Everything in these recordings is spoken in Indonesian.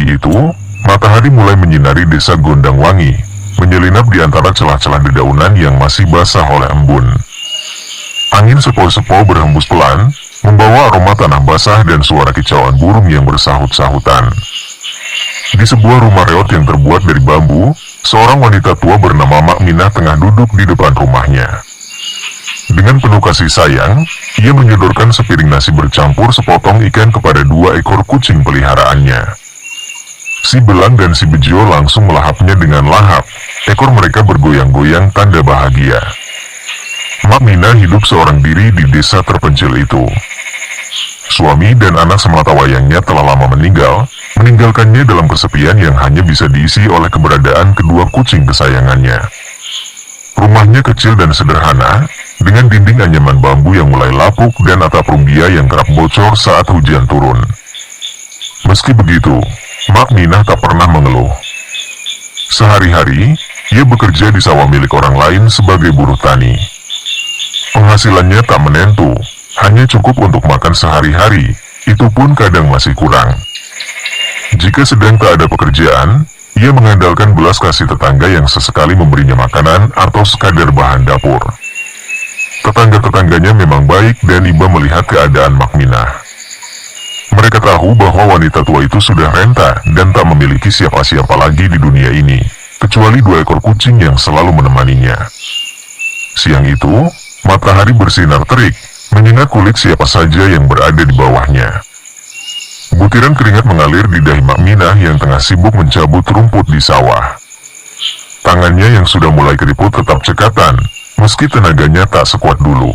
pagi itu, matahari mulai menyinari desa Gondangwangi, menyelinap di antara celah-celah dedaunan yang masih basah oleh embun. Angin sepoi-sepoi berhembus pelan, membawa aroma tanah basah dan suara kicauan burung yang bersahut-sahutan. Di sebuah rumah reot yang terbuat dari bambu, seorang wanita tua bernama Mak Minah tengah duduk di depan rumahnya. Dengan penuh kasih sayang, ia menyodorkan sepiring nasi bercampur sepotong ikan kepada 2 ekor kucing peliharaannya. Si Belang dan si Bejo langsung melahapnya dengan lahap. Ekor mereka bergoyang-goyang tanda bahagia. Mak Minah hidup seorang diri di desa terpencil itu. Suami dan anak sematawayangnya telah lama meninggal, meninggalkannya dalam kesepian yang hanya bisa diisi oleh keberadaan kedua kucing kesayangannya. Rumahnya kecil dan sederhana, dengan dinding anyaman bambu yang mulai lapuk dan atap rumbia yang kerap bocor saat hujan turun. Meski begitu, Mak Minah tak pernah mengeluh. Sehari-hari, ia bekerja di sawah milik orang lain sebagai buruh tani. Penghasilannya tak menentu, hanya cukup untuk makan sehari-hari, itu pun kadang masih kurang. Jika sedang tak ada pekerjaan, ia mengandalkan belas kasih tetangga yang sesekali memberinya makanan atau sekadar bahan dapur. Tetangga-tetangganya memang baik dan iba melihat keadaan Mak Minah. Mereka tahu bahwa wanita tua itu sudah renta dan tak memiliki siapa-siapa lagi di dunia ini, kecuali 2 ekor kucing yang selalu menemaninya. Siang itu, matahari bersinar terik, menyengat kulit siapa saja yang berada di bawahnya. Butiran keringat mengalir di dahi Mak Minah yang tengah sibuk mencabut rumput di sawah. Tangannya yang sudah mulai keriput tetap cekatan, meski tenaganya tak sekuat dulu.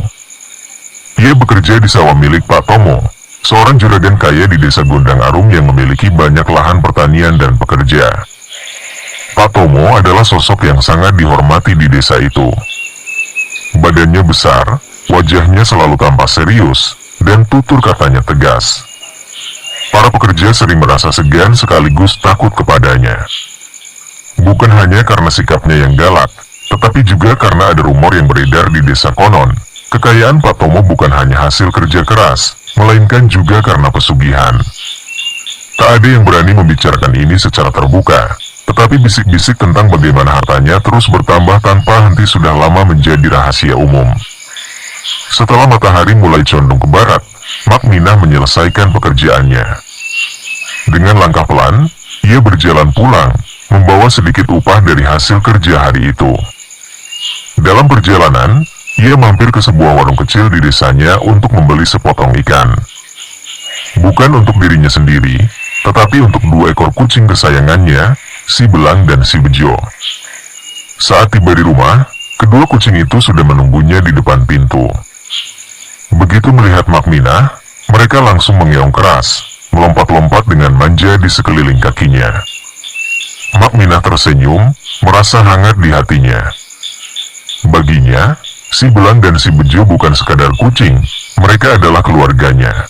Ia bekerja di sawah milik Pak Tomo, seorang juragan kaya di desa Gondang Arum yang memiliki banyak lahan pertanian dan pekerja. Pak Tomo adalah sosok yang sangat dihormati di desa itu. Badannya besar, wajahnya selalu tampak serius, dan tutur katanya tegas. Para pekerja sering merasa segan sekaligus takut kepadanya. Bukan hanya karena sikapnya yang galak, tetapi juga karena ada rumor yang beredar di desa konon. Kekayaan Pak Tomo bukan hanya hasil kerja keras, melainkan juga karena pesugihan. Tak ada yang berani membicarakan ini secara terbuka, tetapi bisik-bisik tentang bagaimana hartanya terus bertambah tanpa henti sudah lama menjadi rahasia umum. Setelah matahari mulai condong ke barat, Mak Minah menyelesaikan pekerjaannya. Dengan langkah pelan, ia berjalan pulang, membawa sedikit upah dari hasil kerja hari itu. Dalam perjalanan, ia mampir ke sebuah warung kecil di desanya untuk membeli sepotong ikan. Bukan untuk dirinya sendiri, tetapi untuk 2 ekor kucing kesayangannya, si Belang dan si Bejo. Saat tiba di rumah, kedua kucing itu sudah menunggunya di depan pintu. Begitu melihat Mak Minah, mereka langsung mengeong keras, melompat-lompat dengan manja di sekeliling kakinya. Mak Minah tersenyum, merasa hangat di hatinya. Baginya, si Belang dan si Bejo bukan sekadar kucing, mereka adalah keluarganya.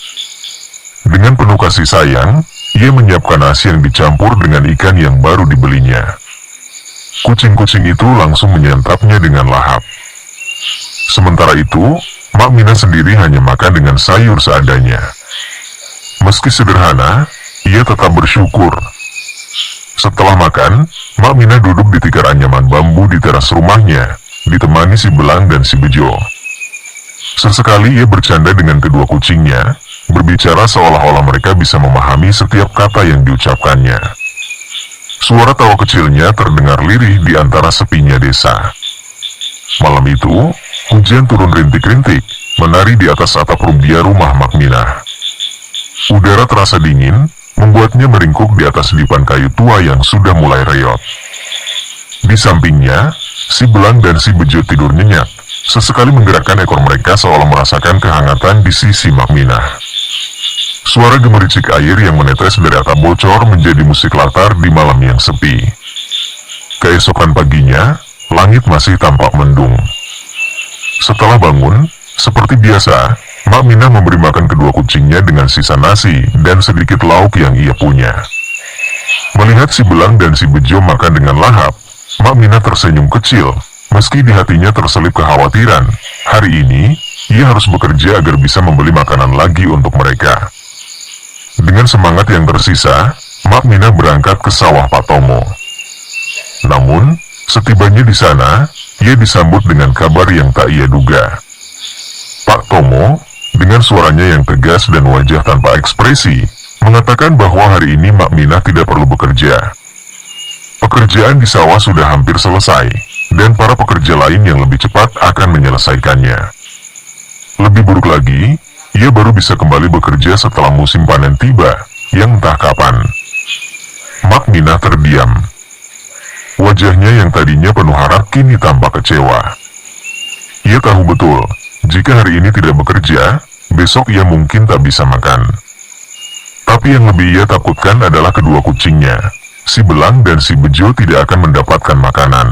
Dengan penuh kasih sayang, ia menyiapkan nasi yang dicampur dengan ikan yang baru dibelinya. Kucing-kucing itu langsung menyantapnya dengan lahap. Sementara itu, Mak Minah sendiri hanya makan dengan sayur seadanya. Meski sederhana, ia tetap bersyukur. Setelah makan, Mak Minah duduk di tikar anyaman bambu di teras rumahnya, ditemani si Belang dan si Bejo. Sesekali ia bercanda dengan kedua kucingnya, berbicara seolah-olah mereka bisa memahami setiap kata yang diucapkannya. Suara tawa kecilnya terdengar lirih di antara sepinya desa. Malam itu, hujan turun rintik-rintik, menari di atas atap rumbia rumah Mak Minah. Udara terasa dingin, membuatnya meringkuk di atas dipan kayu tua yang sudah mulai reot. Di sampingnya, si Belang dan si Bejo tidur nyenyak, sesekali menggerakkan ekor mereka seolah merasakan kehangatan di sisi Mak Minah. Suara gemericik air yang menetes dari atap bocor menjadi musik latar di malam yang sepi. Keesokan paginya, langit masih tampak mendung. Setelah bangun, seperti biasa, Mak Minah memberi makan kedua kucingnya dengan sisa nasi dan sedikit lauk yang ia punya. Melihat si Belang dan si Bejo makan dengan lahap, Mak Minah tersenyum kecil, meski di hatinya terselip kekhawatiran. Hari ini, ia harus bekerja agar bisa membeli makanan lagi untuk mereka. Dengan semangat yang tersisa, Makminah berangkat ke sawah Pak Tomo. Namun, setibanya di sana, ia disambut dengan kabar yang tak ia duga. Pak Tomo, dengan suaranya yang tegas dan wajah tanpa ekspresi, mengatakan bahwa hari ini Makminah tidak perlu bekerja. Pekerjaan di sawah sudah hampir selesai, dan para pekerja lain yang lebih cepat akan menyelesaikannya. Lebih buruk lagi, ia baru bisa kembali bekerja setelah musim panen tiba, yang entah kapan. Makminah terdiam. Wajahnya yang tadinya penuh harap kini tampak kecewa. Ia tahu betul, jika hari ini tidak bekerja, besok ia mungkin tak bisa makan. Tapi yang lebih ia takutkan adalah kedua kucingnya, si Belang dan si Bejo tidak akan mendapatkan makanan.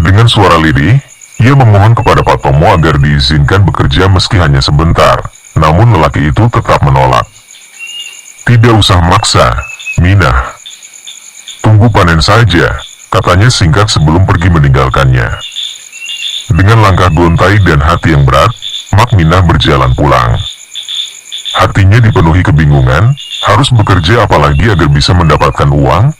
Dengan suara lirih, ia memohon kepada Pak Tomo agar diizinkan bekerja meski hanya sebentar, namun lelaki itu tetap menolak. Tidak usah maksa, Minah. Tunggu panen saja, katanya singkat sebelum pergi meninggalkannya. Dengan langkah gontai dan hati yang berat, Makminah berjalan pulang. Hatinya dipenuhi kebingungan, harus bekerja apalagi agar bisa mendapatkan uang.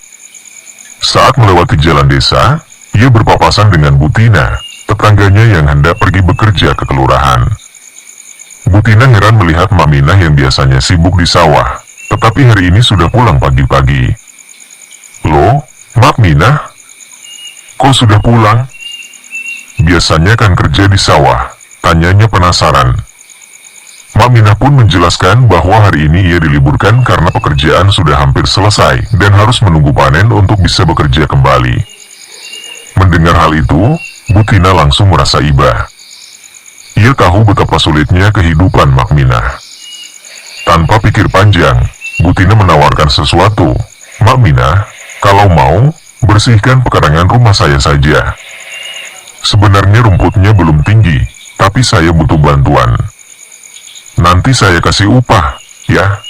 Saat melewati jalan desa, ia berpapasan dengan Butina, tetangganya yang hendak pergi bekerja ke kelurahan. Butina heran melihat Makminah yang biasanya sibuk di sawah, tetapi hari ini sudah pulang pagi-pagi. Loh, Makminah? Kok sudah pulang? Biasanya kan kerja di sawah, tanyanya penasaran. Makminah pun menjelaskan bahwa hari ini ia diliburkan karena pekerjaan sudah hampir selesai dan harus menunggu panen untuk bisa bekerja kembali. Mendengar hal itu, Butina langsung merasa iba. Ia tahu betapa sulitnya kehidupan Makminah. Tanpa pikir panjang, Butina menawarkan sesuatu. Makminah, kalau mau, bersihkan pekarangan rumah saya saja. Sebenarnya rumputnya belum tinggi, tapi saya butuh bantuan. Nanti saya kasih upah, ya.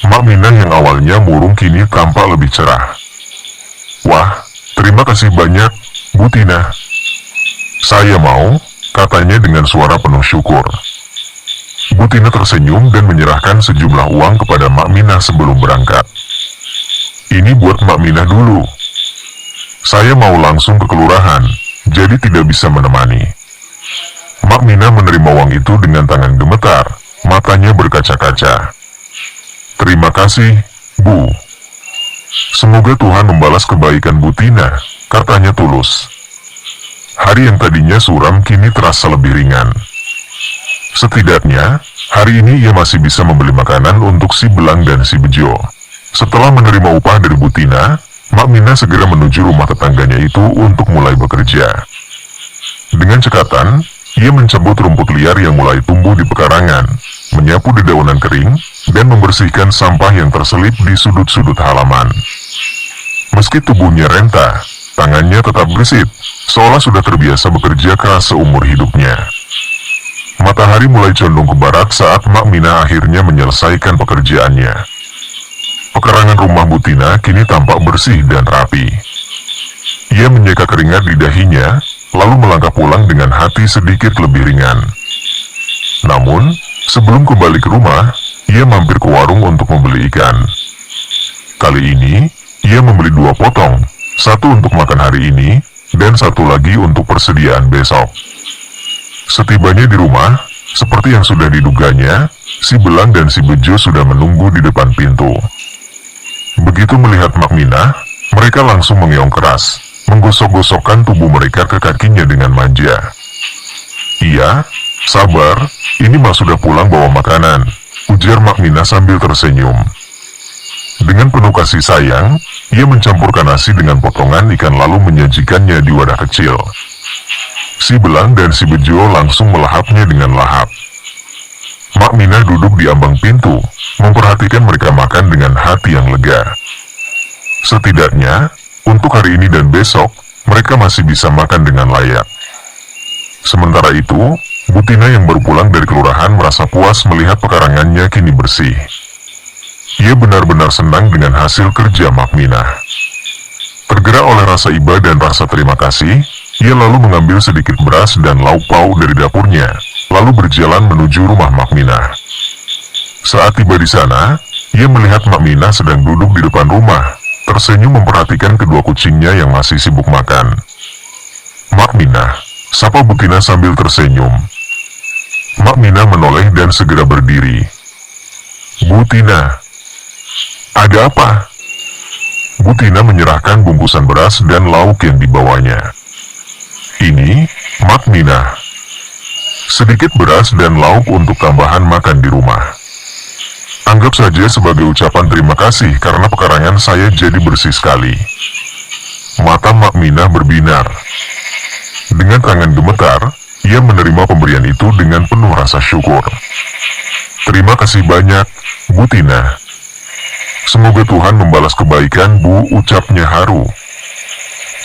Makminah yang awalnya murung kini tampak lebih cerah. Wah, terima kasih banyak, Butina. Saya mau, katanya dengan suara penuh syukur. Butina tersenyum dan menyerahkan sejumlah uang kepada Makminah sebelum berangkat. Ini buat Makminah dulu. Saya mau langsung ke kelurahan, jadi tidak bisa menemani. Makminah menerima uang itu dengan tangan gemetar, matanya berkaca-kaca. Terima kasih, Bu. Semoga Tuhan membalas kebaikan Butina, katanya tulus. Hari yang tadinya suram kini terasa lebih ringan. Setidaknya, hari ini ia masih bisa membeli makanan untuk si Belang dan si Bejo. Setelah menerima upah dari Butina, Makminah segera menuju rumah tetangganya itu untuk mulai bekerja. Dengan cekatan, ia mencabut rumput liar yang mulai tumbuh di pekarangan, menyapu dedaunan kering, dan membersihkan sampah yang terselip di sudut-sudut halaman. Meski tubuhnya renta, tangannya tetap gesit, seolah sudah terbiasa bekerja keras seumur hidupnya. Matahari mulai condong ke barat saat Makminah akhirnya menyelesaikan pekerjaannya. Pekarangan rumah Butina kini tampak bersih dan rapi. Ia menyeka keringat di dahinya, lalu melangkah pulang dengan hati sedikit lebih ringan. Namun, sebelum kembali ke rumah, ia mampir ke warung untuk membeli ikan. Kali ini, ia membeli 2 potong, satu untuk makan hari ini, dan satu lagi untuk persediaan besok. Setibanya di rumah, seperti yang sudah diduganya, si Belang dan si Bejo sudah menunggu di depan pintu. Begitu melihat Makminah, mereka langsung mengeong keras, menggosok-gosokkan tubuh mereka ke kakinya dengan manja. Iya, sabar, ini Mak sudah pulang bawa makanan, ujar Makminah sambil tersenyum. Dengan penuh kasih sayang, ia mencampurkan nasi dengan potongan ikan lalu menyajikannya di wadah kecil. Si Belang dan si Bejo langsung melahapnya dengan lahap. Makminah duduk di ambang pintu, memperhatikan mereka makan dengan hati yang lega. Setidaknya, untuk hari ini dan besok, mereka masih bisa makan dengan layak. Sementara itu, Butina yang baru pulang dari kelurahan merasa puas melihat pekarangannya kini bersih. Ia benar-benar senang dengan hasil kerja Makminah. Tergerak oleh rasa iba dan rasa terima kasih, ia lalu mengambil sedikit beras dan lauk pauk dari dapurnya, lalu berjalan menuju rumah Makminah. Saat tiba di sana, ia melihat Mak Minah sedang duduk di depan rumah, tersenyum memperhatikan kedua kucingnya yang masih sibuk makan. "Mak Minah," sapa Butina sambil tersenyum. Mak Minah menoleh dan segera berdiri. "Butina, ada apa?" Butina menyerahkan bungkusan beras dan lauk yang dibawanya. "Ini, Mak Minah, sedikit beras dan lauk untuk tambahan makan di rumah. Anggap saja sebagai ucapan terima kasih karena pekarangan saya jadi bersih sekali." Mata Mak Minah berbinar. Dengan tangan gemetar, ia menerima pemberian itu dengan penuh rasa syukur. "Terima kasih banyak, Butina. Semoga Tuhan membalas kebaikan Bu," ucapnya haru.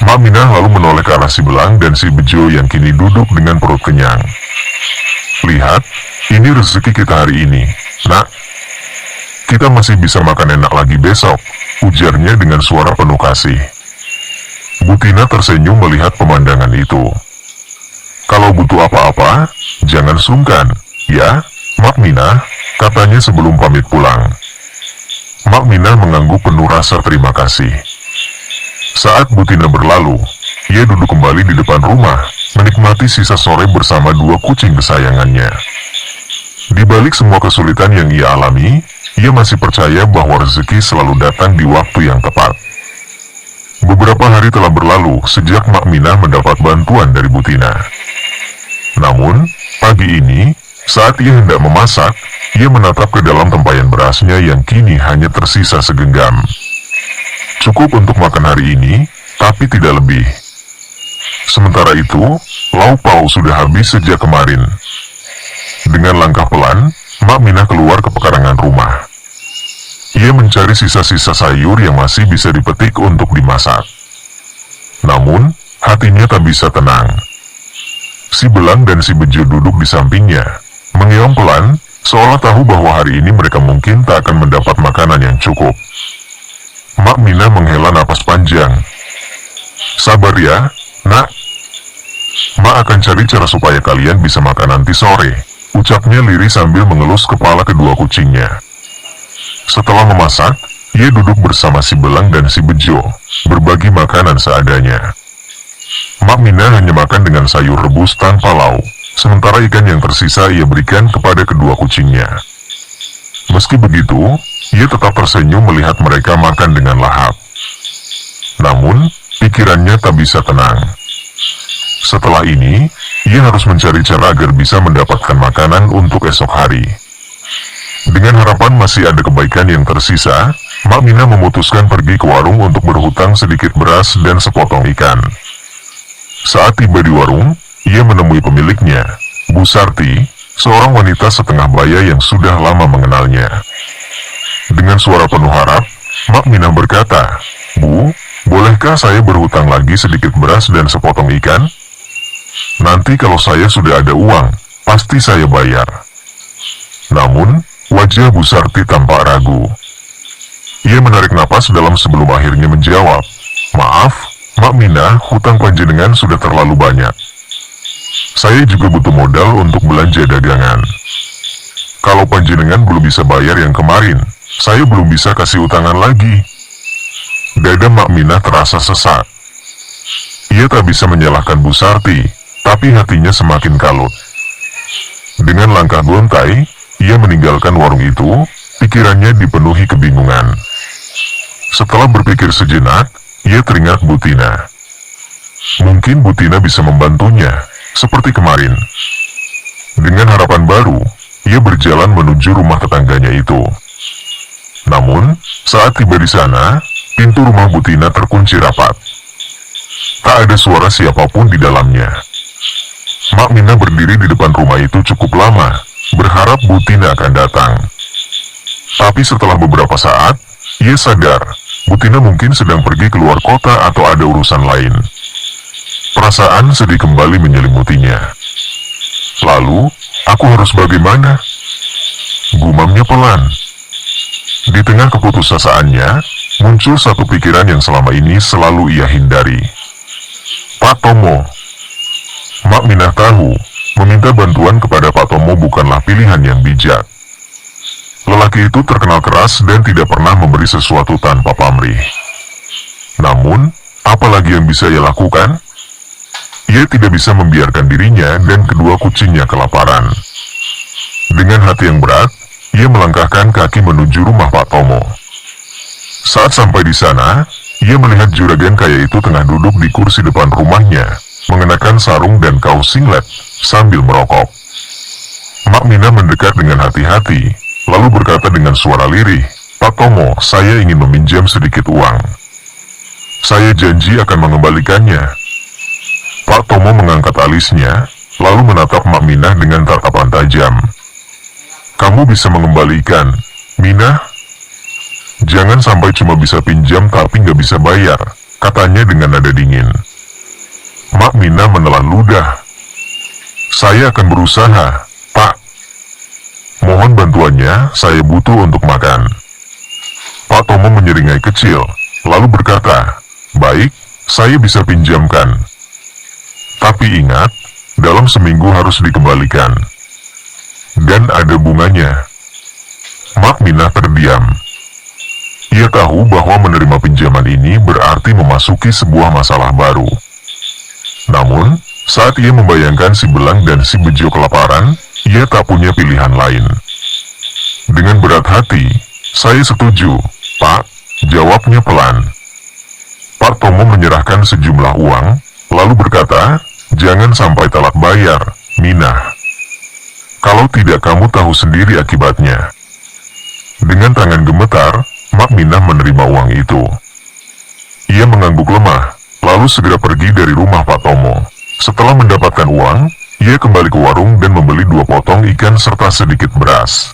Mak Minah lalu menoleh ke arah si Belang dan si Bejo yang kini duduk dengan perut kenyang. "Lihat, ini rezeki kita hari ini, Nak. Kita masih bisa makan enak lagi besok," ujarnya dengan suara penuh kasih. Butina tersenyum melihat pemandangan itu. "Kalau butuh apa-apa, jangan sungkan, ya, Mak Minah," katanya sebelum pamit pulang. Mak Minah mengangguk penuh rasa terima kasih. Saat Butina berlalu, ia duduk kembali di depan rumah, menikmati sisa sore bersama dua kucing kesayangannya. Di balik semua kesulitan yang ia alami, ia masih percaya bahwa rezeki selalu datang di waktu yang tepat. Beberapa hari telah berlalu sejak Mak Minah mendapat bantuan dari Butina. Namun, pagi ini, saat ia hendak memasak, ia menatap ke dalam tempayan berasnya yang kini hanya tersisa segenggam. Cukup untuk makan hari ini, tapi tidak lebih. Sementara itu, lauk pauk sudah habis sejak kemarin. Dengan langkah pelan, Mak Minah keluar ke pekarangan rumah. Ia mencari sisa-sisa sayur yang masih bisa dipetik untuk dimasak. Namun, hatinya tak bisa tenang. Si Belang dan si Bejo duduk di sampingnya, mengeong pelan, seolah tahu bahwa hari ini mereka mungkin tak akan mendapat makanan yang cukup. Mak Minah menghela napas panjang. "Sabar ya, Nak. Mak akan cari cara supaya kalian bisa makan nanti sore," ucapnya lirih sambil mengelus kepala kedua kucingnya. Setelah memasak, ia duduk bersama si Belang dan si Bejo, berbagi makanan seadanya. Mak Minah hanya makan dengan sayur rebus tanpa lauk, sementara ikan yang tersisa ia berikan kepada kedua kucingnya. Meski begitu, ia tetap tersenyum melihat mereka makan dengan lahap. Namun, pikirannya tak bisa tenang. Setelah ini, ia harus mencari cara agar bisa mendapatkan makanan untuk esok hari. Dengan harapan masih ada kebaikan yang tersisa, Mak Minah memutuskan pergi ke warung untuk berhutang sedikit beras dan sepotong ikan. Saat tiba di warung, ia menemui pemiliknya, Bu Sarti, seorang wanita setengah baya yang sudah lama mengenalnya. Dengan suara penuh harap, Mak Minah berkata, "Bu, bolehkah saya berhutang lagi sedikit beras dan sepotong ikan? Nanti kalau saya sudah ada uang, pasti saya bayar." Namun, wajah Bu Sarti tampak ragu. Ia menarik napas dalam sebelum akhirnya menjawab, "Maaf, Mak Minah, hutang panjenengan sudah terlalu banyak. Saya juga butuh modal untuk belanja dagangan. Kalau panjenengan belum bisa bayar yang kemarin, saya belum bisa kasih utangan lagi." Dada Mak Minah terasa sesak. Ia tak bisa menyalahkan Bu Sarti, tapi hatinya semakin kalut. Dengan langkah gontai, ia meninggalkan warung itu, pikirannya dipenuhi kebingungan. Setelah berpikir sejenak, ia teringat Butina. Mungkin Butina bisa membantunya, seperti kemarin. Dengan harapan baru, ia berjalan menuju rumah tetangganya itu. Namun, saat tiba di sana, pintu rumah Butina terkunci rapat. Tak ada suara siapapun di dalamnya. Mak Minah berdiri di depan rumah itu cukup lama, berharap Butina akan datang. Tapi setelah beberapa saat, ia sadar, Butina mungkin sedang pergi keluar kota atau ada urusan lain. Perasaan sedih kembali menyelimutinya. Lalu, aku harus bagaimana? Gumamnya pelan. Di tengah keputusasaan,nya muncul satu pikiran yang selama ini selalu ia hindari. Pak Tomo. Mak Minah tahu, meminta bantuan kepada Pak Tomo bukanlah pilihan yang bijak. Lelaki itu terkenal keras dan tidak pernah memberi sesuatu tanpa pamrih. Namun, apalagi yang bisa ia lakukan? Ia tidak bisa membiarkan dirinya dan kedua kucingnya kelaparan. Dengan hati yang berat, ia melangkahkan kaki menuju rumah Pak Tomo. Saat sampai di sana, ia melihat juragan kaya itu tengah duduk di kursi depan rumahnya, mengenakan sarung dan kaos singlet, sambil merokok. Mak Mina mendekat dengan hati-hati, lalu berkata dengan suara lirih, "Pak Tomo, saya ingin meminjam sedikit uang. Saya janji akan mengembalikannya." Pak Tomo mengangkat alisnya, lalu menatap Mak Mina dengan tatapan tajam. "Kamu bisa mengembalikan, Mina? Jangan sampai cuma bisa pinjam tapi nggak bisa bayar," katanya dengan nada dingin. Mak Mina menelan ludah. "Saya akan berusaha, Pak. Mohon bantuannya, saya butuh untuk makan." Pak Tomo menyeringai kecil, lalu berkata, "Baik, saya bisa pinjamkan. Tapi ingat, dalam seminggu harus dikembalikan. Dan ada bunganya." Mak Mina terdiam. Ia tahu bahwa menerima pinjaman ini berarti memasuki sebuah masalah baru. Namun, saat ia membayangkan si Belang dan si Bejo kelaparan, ia tak punya pilihan lain. Dengan berat hati, "Saya setuju, Pak," jawabnya pelan. Pak Tomo menyerahkan sejumlah uang, lalu berkata, "Jangan sampai telat bayar, Mina. Kalau tidak kamu tahu sendiri akibatnya." Dengan tangan gemetar, Mak Mina menerima uang itu. Ia mengangguk lemah, lalu segera pergi dari rumah Pak Tomo. Setelah mendapatkan uang, ia kembali ke warung dan membeli 2 potong ikan serta sedikit beras.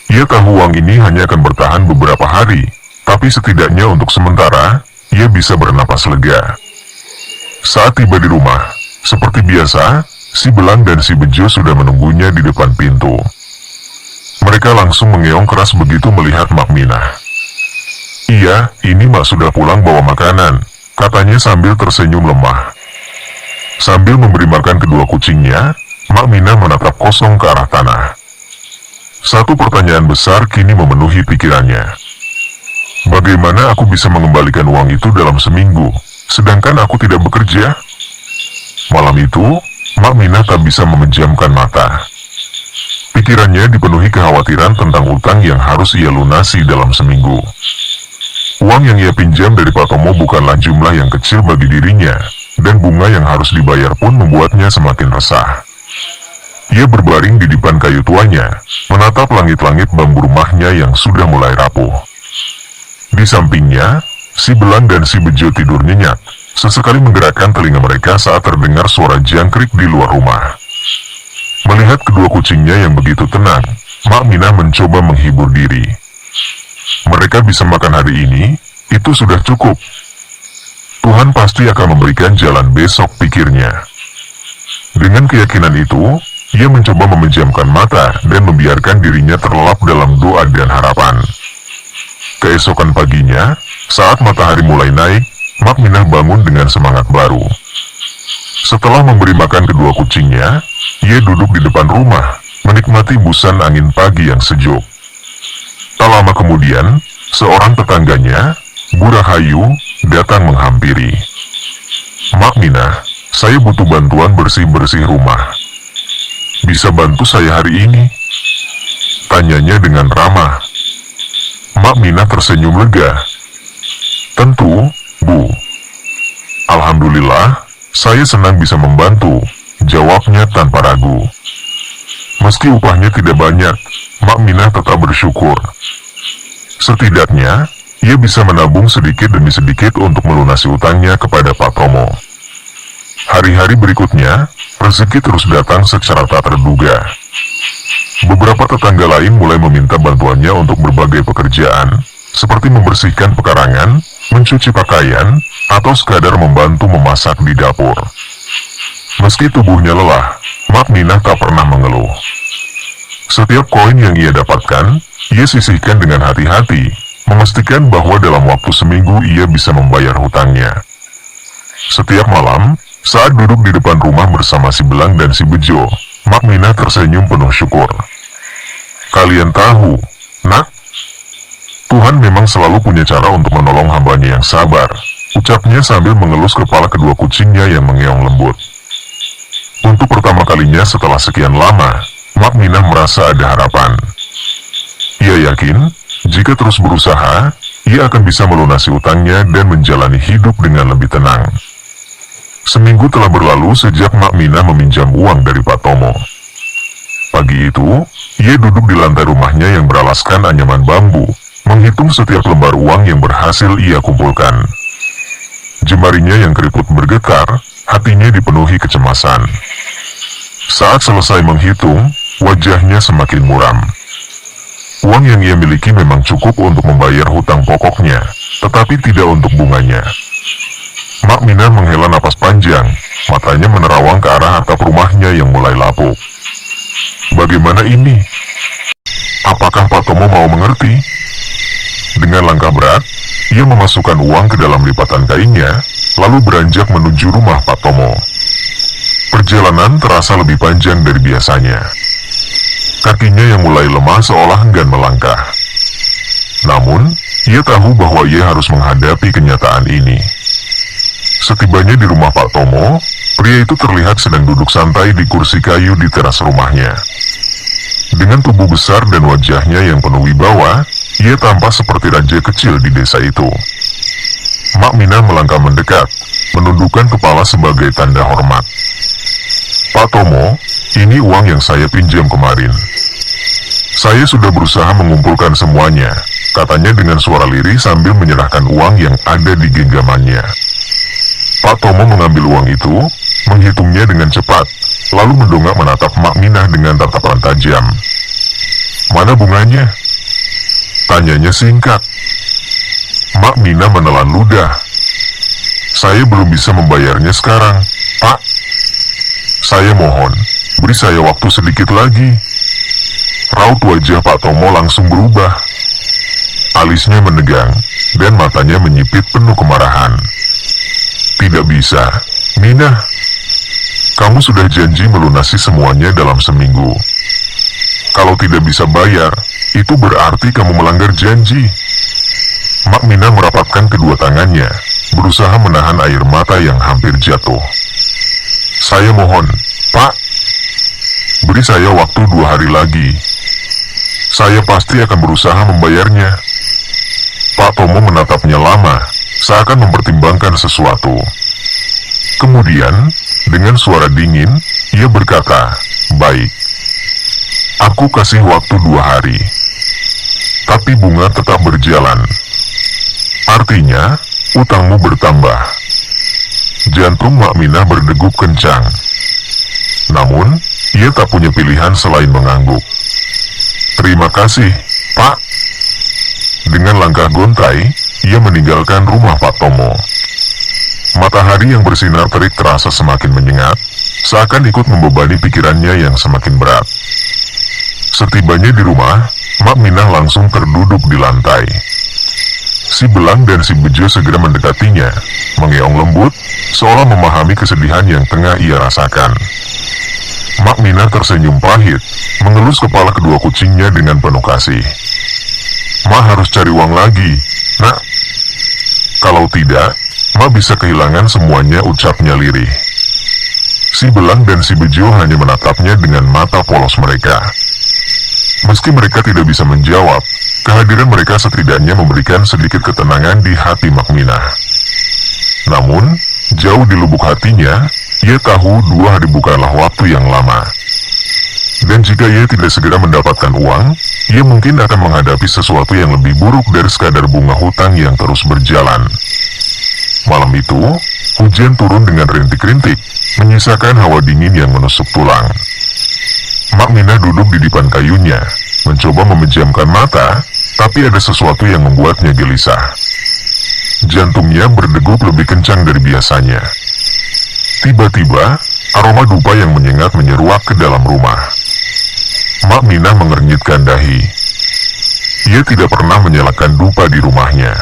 Ia tahu uang ini hanya akan bertahan beberapa hari, tapi setidaknya untuk sementara, ia bisa bernapas lega. Saat tiba di rumah, seperti biasa, si Belang dan si Bejo sudah menunggunya di depan pintu. Mereka langsung mengeong keras begitu melihat Mak Mina. "Iya, ini Mak sudah pulang bawa makanan," katanya sambil tersenyum lemah. Sambil memberi makan kedua kucingnya, Mak Mina menatap kosong ke arah tanah. Satu pertanyaan besar kini memenuhi pikirannya. Bagaimana aku bisa mengembalikan uang itu dalam seminggu, sedangkan aku tidak bekerja? Malam itu, Mak Mina tak bisa memejamkan mata. Pikirannya dipenuhi kekhawatiran tentang utang yang harus ia lunasi dalam seminggu. Uang yang ia pinjam dari Pak Tomo bukanlah jumlah yang kecil bagi dirinya, dan bunga yang harus dibayar pun membuatnya semakin resah. Ia berbaring di depan kayu tuanya, menatap langit-langit bambu rumahnya yang sudah mulai rapuh. Di sampingnya, si Belang dan si Bejo tidur nyenyak, sesekali menggerakkan telinga mereka saat terdengar suara jangkrik di luar rumah. Melihat kedua kucingnya yang begitu tenang, Mak Mina mencoba menghibur diri. Mereka bisa makan hari ini, itu sudah cukup. Tuhan pasti akan memberikan jalan besok, pikirnya. Dengan keyakinan itu, ia mencoba memejamkan mata dan membiarkan dirinya terlelap dalam doa dan harapan. Keesokan paginya, saat matahari mulai naik, Mak Mina bangun dengan semangat baru. Setelah memberi makan kedua kucingnya, ia duduk di depan rumah, menikmati busan angin pagi yang sejuk. Tak lama kemudian, seorang tetangganya, Bu Rahayu, datang menghampiri. "Mak Mina, saya butuh bantuan bersih-bersih rumah. Bisa bantu saya hari ini?" tanyanya dengan ramah. Mak Mina tersenyum lega. "Tentu, Bu. Alhamdulillah, saya senang bisa membantu," jawabnya tanpa ragu. Meski upahnya tidak banyak, Mak Mina tetap bersyukur. Setidaknya, ia bisa menabung sedikit demi sedikit untuk melunasi utangnya kepada Pak Tomo. Hari-hari berikutnya, rezeki terus datang secara tak terduga. Beberapa tetangga lain mulai meminta bantuannya untuk berbagai pekerjaan, seperti membersihkan pekarangan, mencuci pakaian, atau sekadar membantu memasak di dapur. Meski tubuhnya lelah, Mak Mina tak pernah mengeluh. Setiap koin yang ia dapatkan, ia sisihkan dengan hati-hati, memastikan bahwa dalam waktu seminggu ia bisa membayar hutangnya. Setiap malam, saat duduk di depan rumah bersama si Belang dan si Bejo, Mak Mina tersenyum penuh syukur. Kalian tahu, nak, Tuhan memang selalu punya cara untuk menolong hambanya yang sabar, ucapnya sambil mengelus kepala kedua kucingnya yang mengeong lembut. Untuk pertama kalinya setelah sekian lama, Mak Minah merasa ada harapan. Ia yakin, jika terus berusaha, ia akan bisa melunasi utangnya dan menjalani hidup dengan lebih tenang. Seminggu telah berlalu sejak Mak Minah meminjam uang dari Pak Tomo. Pagi itu, ia duduk di lantai rumahnya yang beralaskan anyaman bambu, menghitung setiap lembar uang yang berhasil ia kumpulkan. Jemarinya yang keriput bergetar, hatinya dipenuhi kecemasan. Saat selesai menghitung, wajahnya semakin muram. Uang yang ia miliki memang cukup untuk membayar hutang pokoknya, tetapi tidak untuk bunganya. Mak Minah menghela napas panjang, matanya menerawang ke arah atap rumahnya yang mulai lapuk. Bagaimana ini? Apakah Pak Tomo mau mengerti? Dengan langkah berat, ia memasukkan uang ke dalam lipatan kainnya, lalu beranjak menuju rumah Pak Tomo. Perjalanan terasa lebih panjang dari biasanya. Kakinya yang mulai lemah seolah enggan melangkah. Namun, ia tahu bahwa ia harus menghadapi kenyataan ini. Setibanya di rumah Pak Tomo, pria itu terlihat sedang duduk santai di kursi kayu di teras rumahnya. Dengan tubuh besar dan wajahnya yang penuh wibawa, ia tampak seperti raja kecil di desa itu. Mak Minah melangkah mendekat, menundukkan kepala sebagai tanda hormat. Pak Tomo, ini uang yang saya pinjam kemarin. Saya sudah berusaha mengumpulkan semuanya, katanya dengan suara lirih sambil menyerahkan uang yang ada di genggamannya. Pak Tomo mengambil uang itu, menghitungnya dengan cepat, lalu mendongak menatap Mak Minah dengan tatapan tajam. Mana bunganya? Tanyanya singkat. Mak Minah menelan ludah. Saya belum bisa membayarnya sekarang, Pak. Saya mohon, beri saya waktu sedikit lagi. Raut wajah Pak Tomo langsung berubah. Alisnya menegang, dan matanya menyipit penuh kemarahan. Tidak bisa, Minah. Kamu sudah janji melunasi semuanya dalam seminggu. Kalau tidak bisa bayar, itu berarti kamu melanggar janji. Mak Minah merapatkan kedua tangannya, berusaha menahan air mata yang hampir jatuh. Saya mohon, Pak. Beri saya waktu 2 hari lagi. Saya pasti akan berusaha membayarnya. Pak Tomo menatapnya lama, seakan mempertimbangkan sesuatu. Kemudian, dengan suara dingin, ia berkata, baik. Aku kasih waktu 2 hari. Tapi bunga tetap berjalan. Artinya, utangmu bertambah. Jantung Mak Minah berdegup kencang. Namun, ia tak punya pilihan selain mengangguk. Terima kasih, Pak. Dengan langkah gontai, ia meninggalkan rumah Pak Tomo. Matahari yang bersinar terik terasa semakin menyengat, seakan ikut membebani pikirannya yang semakin berat. Setibanya di rumah, Mak Minah langsung terduduk di lantai. Si Belang dan si Bejo segera mendekatinya, mengeong lembut, seolah memahami kesedihan yang tengah ia rasakan. Mak Minah tersenyum pahit, mengelus kepala kedua kucingnya dengan penuh kasih. Mak harus cari uang lagi, nak. Kalau tidak, Mak bisa kehilangan semuanya, ucapnya lirih. Si Belang dan si Bejo hanya menatapnya dengan mata polos mereka. Meski mereka tidak bisa menjawab, kehadiran mereka setidaknya memberikan sedikit ketenangan di hati Mak Minah. Namun, jauh di lubuk hatinya, ia tahu 2 hari bukanlah waktu yang lama. Dan jika ia tidak segera mendapatkan uang, ia mungkin akan menghadapi sesuatu yang lebih buruk dari sekadar bunga hutang yang terus berjalan. Malam itu, hujan turun dengan rintik-rintik, menyisakan hawa dingin yang menusuk tulang. Mak Minah duduk di dipan kayunya, mencoba memejamkan mata, tapi ada sesuatu yang membuatnya gelisah. Jantungnya berdegup lebih kencang dari biasanya. Tiba-tiba, aroma dupa yang menyengat menyeruak ke dalam rumah. Mak Minah mengernyitkan dahi. Ia tidak pernah menyalakan dupa di rumahnya.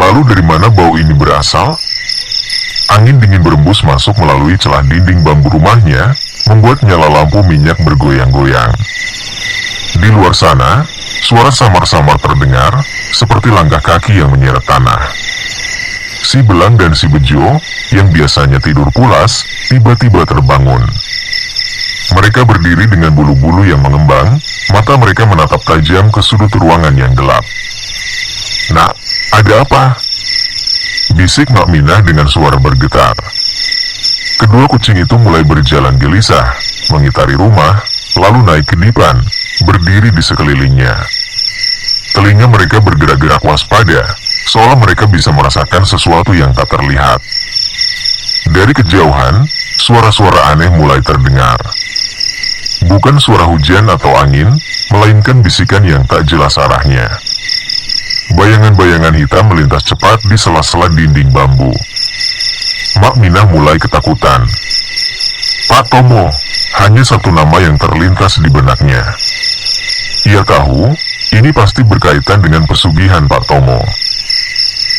Lalu dari mana bau ini berasal? Angin dingin berembus masuk melalui celah dinding bambu rumahnya, membuat nyala lampu minyak bergoyang-goyang. Di luar sana, suara samar-samar terdengar, seperti langkah kaki yang menyeret tanah. Si Belang dan si Bejo, yang biasanya tidur pulas, tiba-tiba terbangun. Mereka berdiri dengan bulu-bulu yang mengembang, mata mereka menatap tajam ke sudut ruangan yang gelap. "Nak, ada apa?" bisik Mak Minah dengan suara bergetar. Kedua kucing itu mulai berjalan gelisah, mengitari rumah, lalu naik ke dipan, berdiri di sekelilingnya. Telinga mereka bergerak-gerak waspada, seolah mereka bisa merasakan sesuatu yang tak terlihat. Dari kejauhan, suara-suara aneh mulai terdengar. Bukan suara hujan atau angin, melainkan bisikan yang tak jelas arahnya. Bayangan-bayangan hitam melintas cepat di sela-sela dinding bambu. Mak Minah mulai ketakutan. Pak Tomo, hanya satu nama yang terlintas di benaknya. Ia tahu, ini pasti berkaitan dengan pesugihan Pak Tomo.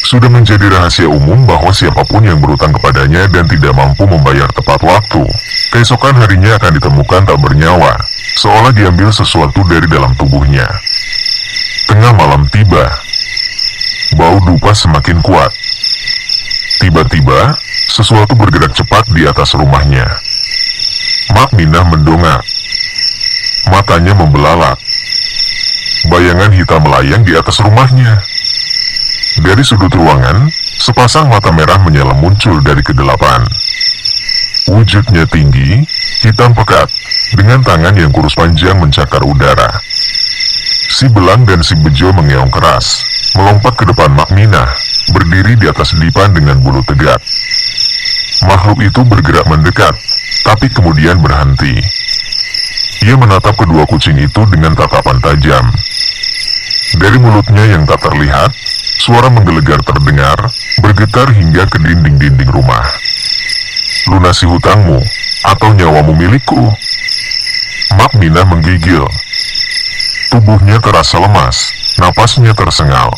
Sudah menjadi rahasia umum bahwa siapapun yang berutang kepadanya dan tidak mampu membayar tepat waktu, keesokan harinya akan ditemukan tak bernyawa, seolah diambil sesuatu dari dalam tubuhnya. Tengah malam tiba. Bau dupa semakin kuat. Tiba-tiba, sesuatu bergerak cepat di atas rumahnya. Mak Minah mendongak. Matanya membelalak. Bayangan hitam melayang di atas rumahnya. Dari sudut ruangan, sepasang mata merah menyala muncul dari kedelapan. Wujudnya tinggi, hitam pekat, dengan tangan yang kurus panjang mencakar udara. Si Belang dan si Bejo mengeong keras, melompat ke depan Mak Minah, berdiri di atas dipan dengan bulu tegak. Makhluk itu bergerak mendekat, tapi kemudian berhenti. Ia menatap kedua kucing itu dengan tatapan tajam. Dari mulutnya yang tak terlihat, suara menggelegar terdengar, bergetar hingga ke dinding-dinding rumah. "Lunasi hutangmu, atau nyawamu milikku." Mak Minah menggigil. Tubuhnya terasa lemas, napasnya tersengal.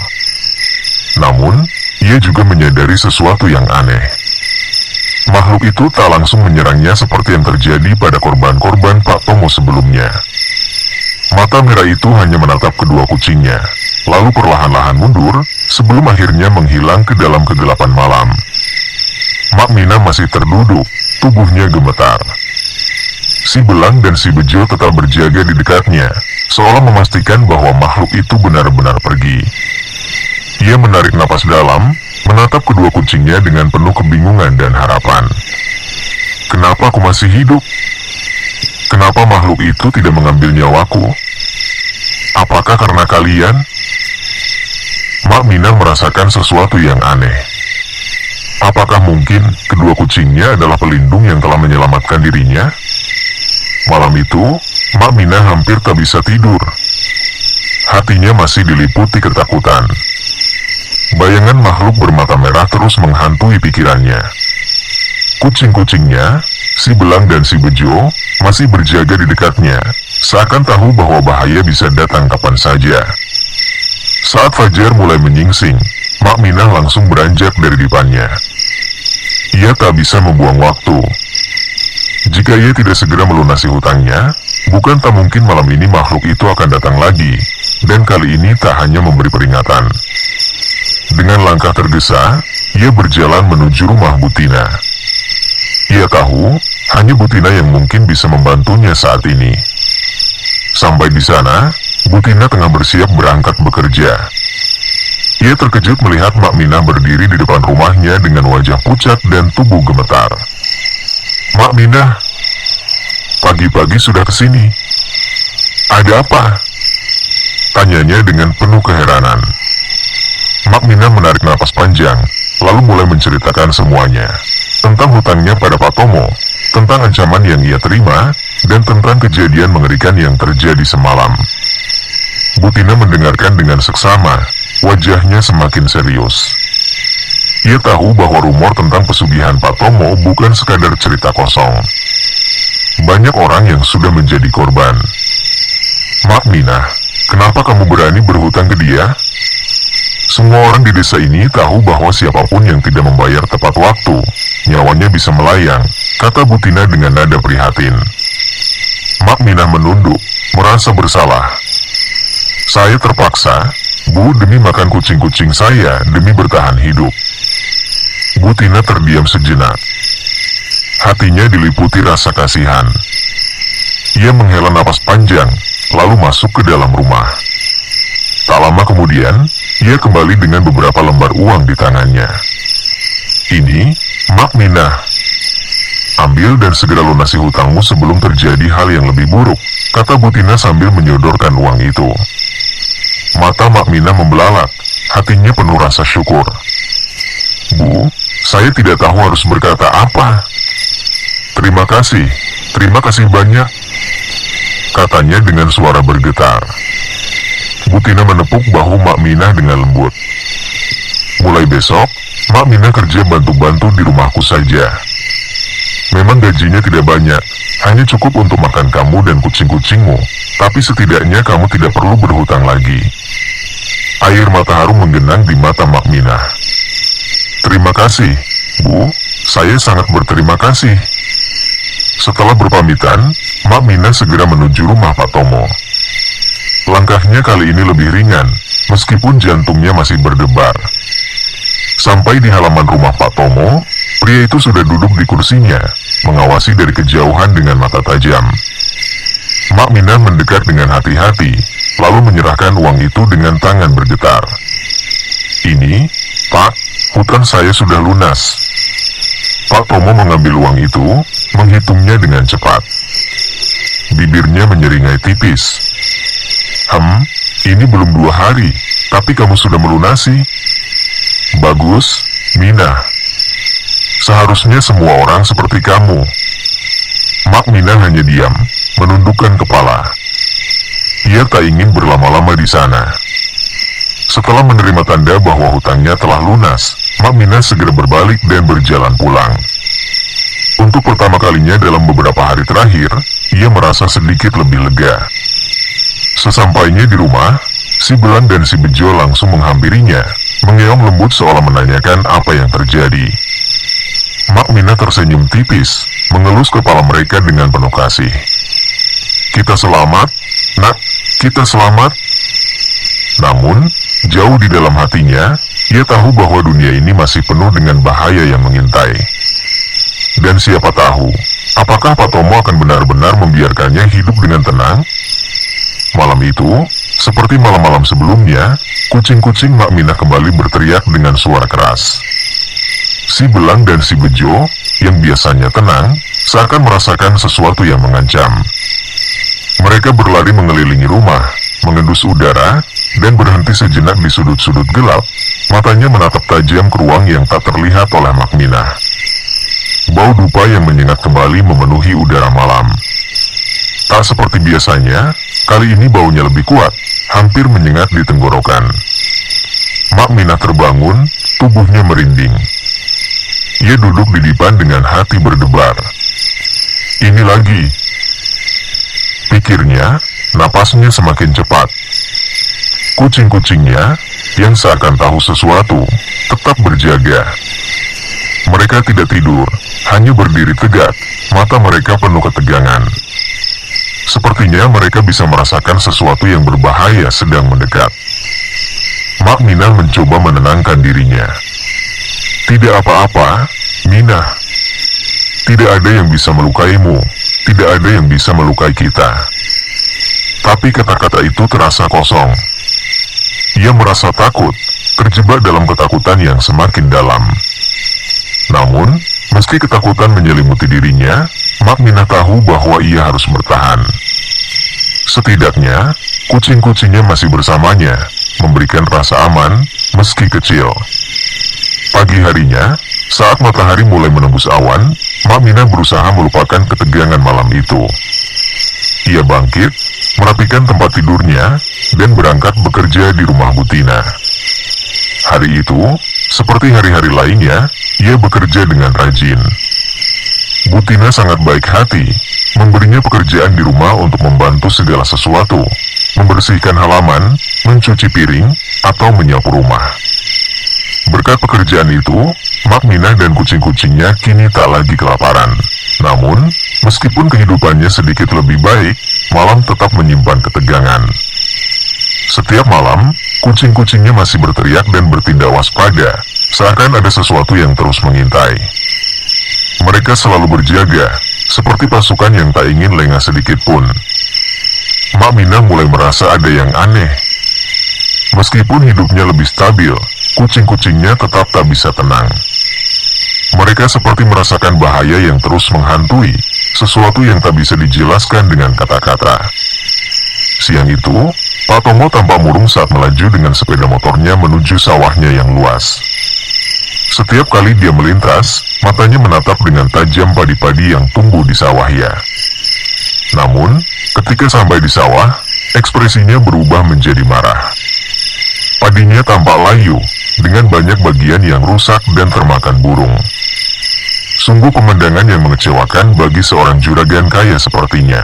Namun, ia juga menyadari sesuatu yang aneh. Makhluk itu tak langsung menyerangnya seperti yang terjadi pada korban-korban Pak Tomo sebelumnya. Mata merah itu hanya menatap kedua kucingnya, lalu perlahan-lahan mundur, sebelum akhirnya menghilang ke dalam kegelapan malam. Mak Minah masih terduduk, tubuhnya gemetar. Si Belang dan si Bejo tetap berjaga di dekatnya, seolah memastikan bahwa makhluk itu benar-benar pergi. Ia menarik napas dalam, menatap kedua kucingnya dengan penuh kebingungan dan harapan. "Kenapa aku masih hidup? Kenapa makhluk itu tidak mengambil nyawaku? Apakah karena kalian?" Mak Minah merasakan sesuatu yang aneh. Apakah mungkin kedua kucingnya adalah pelindung yang telah menyelamatkan dirinya? Malam itu, Mak Minah hampir tak bisa tidur. Hatinya masih diliputi ketakutan. Bayangan makhluk bermata merah terus menghantui pikirannya. Kucing-kucingnya, si Belang dan si Bejo, masih berjaga di dekatnya, seakan tahu bahwa bahaya bisa datang kapan saja. Saat fajar mulai menyingsing, Mak Minah langsung beranjak dari dipannya. Ia tak bisa membuang waktu. Jika ia tidak segera melunasi hutangnya, bukan tak mungkin malam ini makhluk itu akan datang lagi, dan kali ini tak hanya memberi peringatan. Dengan langkah tergesa, ia berjalan menuju rumah Butina. Ia tahu, hanya Butina yang mungkin bisa membantunya saat ini. Sampai di sana, Butina tengah bersiap berangkat bekerja. Ia terkejut melihat Mak Minah berdiri di depan rumahnya dengan wajah pucat dan tubuh gemetar. "Mak Minah, pagi-pagi sudah kesini. Ada apa?" tanyanya dengan penuh keheranan. Mak Minah menarik napas panjang, lalu mulai menceritakan semuanya. Tentang hutangnya pada Pak Tomo, tentang ancaman yang ia terima, dan tentang kejadian mengerikan yang terjadi semalam. Butina mendengarkan dengan seksama, wajahnya semakin serius. Ia tahu bahwa rumor tentang pesugihan Pak Tomo bukan sekadar cerita kosong. Banyak orang yang sudah menjadi korban. "Mak Minah, kenapa kamu berani berhutang ke dia?" "Semua orang di desa ini tahu bahwa siapapun yang tidak membayar tepat waktu, nyawanya bisa melayang," kata Butina dengan nada prihatin. Mak Minah menunduk, merasa bersalah. Saya terpaksa, Bu, demi makan kucing-kucing saya, demi bertahan hidup. Bu Tina terdiam sejenak. Hatinya diliputi rasa kasihan. Ia menghela napas panjang, lalu masuk ke dalam rumah. Tak lama kemudian, ia kembali dengan beberapa lembar uang di tangannya. Ini, Mak Minah. Ambil dan segera lunasi hutangmu sebelum terjadi hal yang lebih buruk, kata Bu Tina sambil menyodorkan uang itu. Mata Mak Minah membelalak, hatinya penuh rasa syukur. Bu, saya tidak tahu harus berkata apa. Terima kasih banyak, katanya dengan suara bergetar. Bu Tina menepuk bahu Mak Minah dengan lembut. Mulai besok, Mak Minah kerja bantu-bantu di rumahku saja. Memang gajinya tidak banyak, hanya cukup untuk makan kamu dan kucing-kucingmu, tapi setidaknya kamu tidak perlu berhutang lagi. Air mata haru menggenang di mata Mak Minah. Terima kasih, Bu, saya sangat berterima kasih. Setelah berpamitan, Mak Minah segera menuju rumah Pak Tomo. Langkahnya kali ini lebih ringan, meskipun jantungnya masih berdebar. Sampai di halaman rumah Pak Tomo, pria itu sudah duduk di kursinya, mengawasi dari kejauhan dengan mata tajam. Mak Minah mendekat dengan hati-hati, lalu menyerahkan uang itu dengan tangan bergetar. Ini, Pak, hutang saya sudah lunas. Pak Tomo mengambil uang itu, menghitungnya dengan cepat. Bibirnya menyeringai tipis. Ini belum 2 hari, tapi kamu sudah melunasi. Bagus, Minah. Seharusnya semua orang seperti kamu. Mak Minah hanya diam, menundukkan kepala. Ia tak ingin berlama-lama di sana. Setelah menerima tanda bahwa hutangnya telah lunas, Mak Minah segera berbalik dan berjalan pulang. Untuk pertama kalinya dalam beberapa hari terakhir, ia merasa sedikit lebih lega. Sesampainya di rumah, si Belang dan si Bejo langsung menghampirinya, mengeong lembut seolah menanyakan apa yang terjadi. Mak Minah tersenyum tipis, mengelus kepala mereka dengan penuh kasih. Kita selamat, Nak, kita selamat. Namun, jauh di dalam hatinya, ia tahu bahwa dunia ini masih penuh dengan bahaya yang mengintai. Dan siapa tahu, apakah Pak Tomo akan benar-benar membiarkannya hidup dengan tenang? Malam itu, seperti malam-malam sebelumnya, kucing-kucing Mak Minah kembali berteriak dengan suara keras. Si Belang dan si Bejo, yang biasanya tenang, seakan merasakan sesuatu yang mengancam. Mereka berlari mengelilingi rumah, mengendus udara, dan berhenti sejenak di sudut-sudut gelap. Matanya menatap tajam ke ruang yang tak terlihat oleh Mak Minah. Bau dupa yang menyengat kembali memenuhi udara malam. Tak seperti biasanya, kali ini baunya lebih kuat, hampir menyengat di tenggorokan. Mak Minah terbangun, tubuhnya merinding. Ia duduk di dipan dengan hati berdebar. Ini lagi, pikirnya, napasnya semakin cepat. Kucing-kucingnya, yang seakan tahu sesuatu, tetap berjaga. Mereka tidak tidur, hanya berdiri tegak, mata mereka penuh ketegangan. Sepertinya mereka bisa merasakan sesuatu yang berbahaya sedang mendekat. Mak Minah mencoba menenangkan dirinya. Tidak apa-apa, Minah. Tidak ada yang bisa melukaimu, tidak ada yang bisa melukai kita. Tapi kata-kata itu terasa kosong. Ia merasa takut, terjebak dalam ketakutan yang semakin dalam. Namun, meski ketakutan menyelimuti dirinya, Mak Minah tahu bahwa ia harus bertahan. Setidaknya, kucing-kucingnya masih bersamanya, memberikan rasa aman, meski kecil. Pagi harinya, saat matahari mulai menembus awan, Mak Minah berusaha melupakan ketegangan malam itu. Ia bangkit, merapikan tempat tidurnya, dan berangkat bekerja di rumah Bu Tina. Hari itu, seperti hari-hari lainnya, ia bekerja dengan rajin. Bu Tina sangat baik hati, memberinya pekerjaan di rumah untuk membantu segala sesuatu, membersihkan halaman, mencuci piring, atau menyapu rumah. Berkat pekerjaan itu, Mak Minah dan kucing-kucingnya kini tak lagi kelaparan. Namun, meskipun kehidupannya sedikit lebih baik, malam tetap menyimpan ketegangan. Setiap malam, kucing-kucingnya masih berteriak dan bertindak waspada, seakan ada sesuatu yang terus mengintai. Mereka selalu berjaga, seperti pasukan yang tak ingin lengah sedikit pun. Mak Minah mulai merasa ada yang aneh. Meskipun hidupnya lebih stabil, kucing-kucingnya tetap tak bisa tenang. Mereka seperti merasakan bahaya yang terus menghantui, sesuatu yang tak bisa dijelaskan dengan kata-kata. Siang itu, Pak Tomo tampak murung saat melaju dengan sepeda motornya menuju sawahnya yang luas. Setiap kali dia melintas, matanya menatap dengan tajam padi-padi yang tumbuh di sawahnya. Namun, ketika sampai di sawah, ekspresinya berubah menjadi marah. Padinya tampak layu, dengan banyak bagian yang rusak dan termakan burung. Sungguh pemandangan yang mengecewakan bagi seorang juragan kaya sepertinya.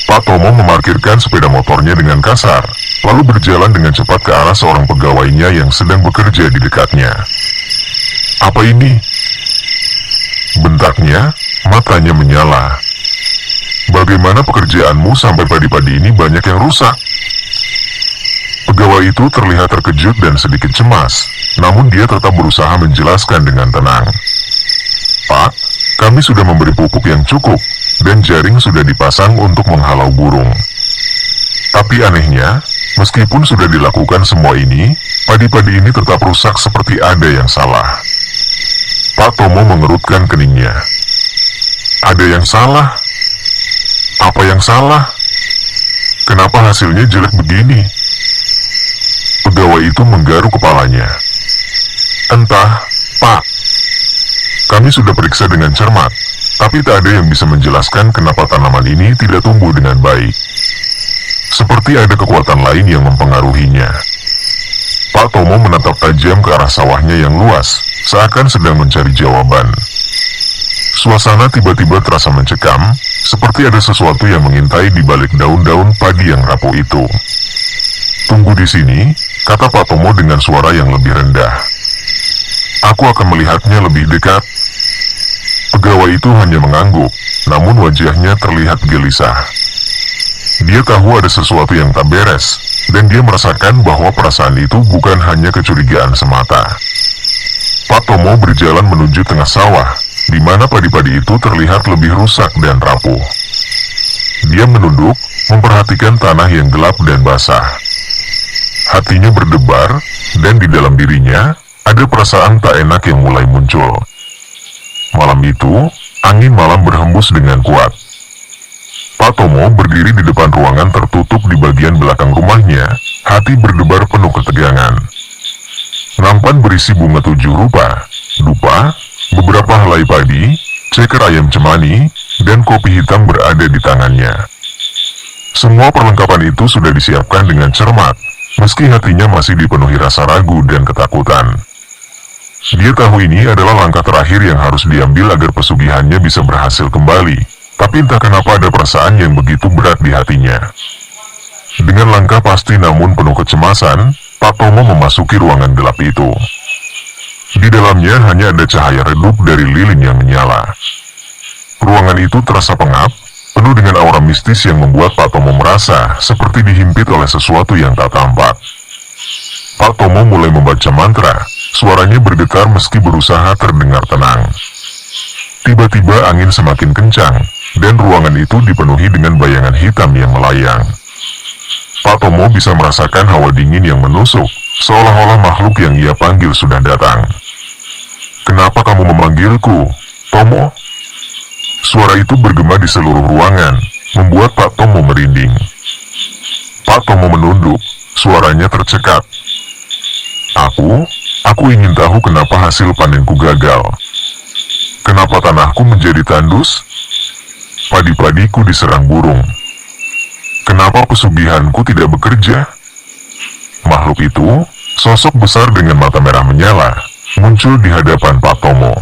Pak Tomo memarkirkan sepeda motornya dengan kasar, lalu berjalan dengan cepat ke arah seorang pegawainya yang sedang bekerja di dekatnya. "Apa ini?" bentaknya, matanya menyala. "Bagaimana pekerjaanmu sampai padi-padi ini banyak yang rusak?" Pegawai itu terlihat terkejut dan sedikit cemas, namun dia tetap berusaha menjelaskan dengan tenang. "Pak, kami sudah memberi pupuk yang cukup, dan jaring sudah dipasang untuk menghalau burung. Tapi anehnya, meskipun sudah dilakukan semua ini, padi-padi ini tetap rusak seperti ada yang salah." Pak Tomo mengerutkan keningnya. "Ada yang salah? Apa yang salah? Kenapa hasilnya jelek begini?" Pegawai itu menggaruk kepalanya. "Entah, Pak. Kami sudah periksa dengan cermat, tapi tak ada yang bisa menjelaskan kenapa tanaman ini tidak tumbuh dengan baik. Seperti ada kekuatan lain yang mempengaruhinya." Pak Tomo menatap tajam ke arah sawahnya yang luas, seakan sedang mencari jawaban. Suasana tiba-tiba terasa mencekam, seperti ada sesuatu yang mengintai di balik daun-daun padi yang rapuh itu. "Tunggu di sini," kata Pak Tomo dengan suara yang lebih rendah. "Aku akan melihatnya lebih dekat." Pegawai itu hanya mengangguk, namun wajahnya terlihat gelisah. Dia tahu ada sesuatu yang tak beres, dan dia merasakan bahwa perasaan itu bukan hanya kecurigaan semata. Pak Tomo berjalan menuju tengah sawah, di mana padi-padi itu terlihat lebih rusak dan rapuh. Dia menunduk, memperhatikan tanah yang gelap dan basah. Hatinya berdebar, dan di dalam dirinya, ada perasaan tak enak yang mulai muncul. Malam itu, angin malam berhembus dengan kuat. Pak Tomo berdiri di depan ruangan tertutup di bagian belakang rumahnya, hati berdebar penuh ketegangan. Nampan berisi bunga 7 rupa, dupa, beberapa helai padi, ceker ayam cemani, dan kopi hitam berada di tangannya. Semua perlengkapan itu sudah disiapkan dengan cermat, meski hatinya masih dipenuhi rasa ragu dan ketakutan. Dia tahu ini adalah langkah terakhir yang harus diambil agar pesugihannya bisa berhasil kembali, tapi entah kenapa ada perasaan yang begitu berat di hatinya. Dengan langkah pasti namun penuh kecemasan, Pak Tomo memasuki ruangan gelap itu. Di dalamnya hanya ada cahaya redup dari lilin yang menyala. Ruangan itu terasa pengap, penuh dengan aura mistis yang membuat Pak Tomo merasa seperti dihimpit oleh sesuatu yang tak tampak. Pak Tomo mulai membaca mantra, suaranya bergetar meski berusaha terdengar tenang. Tiba-tiba angin semakin kencang, dan ruangan itu dipenuhi dengan bayangan hitam yang melayang. Pak Tomo bisa merasakan hawa dingin yang menusuk, seolah-olah makhluk yang ia panggil sudah datang. "Kenapa kamu memanggilku, Tomo?" Suara itu bergema di seluruh ruangan, membuat Pak Tomo merinding. Pak Tomo menunduk, suaranya tercekat. Aku ingin tahu kenapa hasil panenku gagal. Kenapa tanahku menjadi tandus? Padi-padiku diserang burung. Kenapa pesugihanku tidak bekerja?" Makhluk itu, sosok besar dengan mata merah menyala, muncul di hadapan Pak Tomo.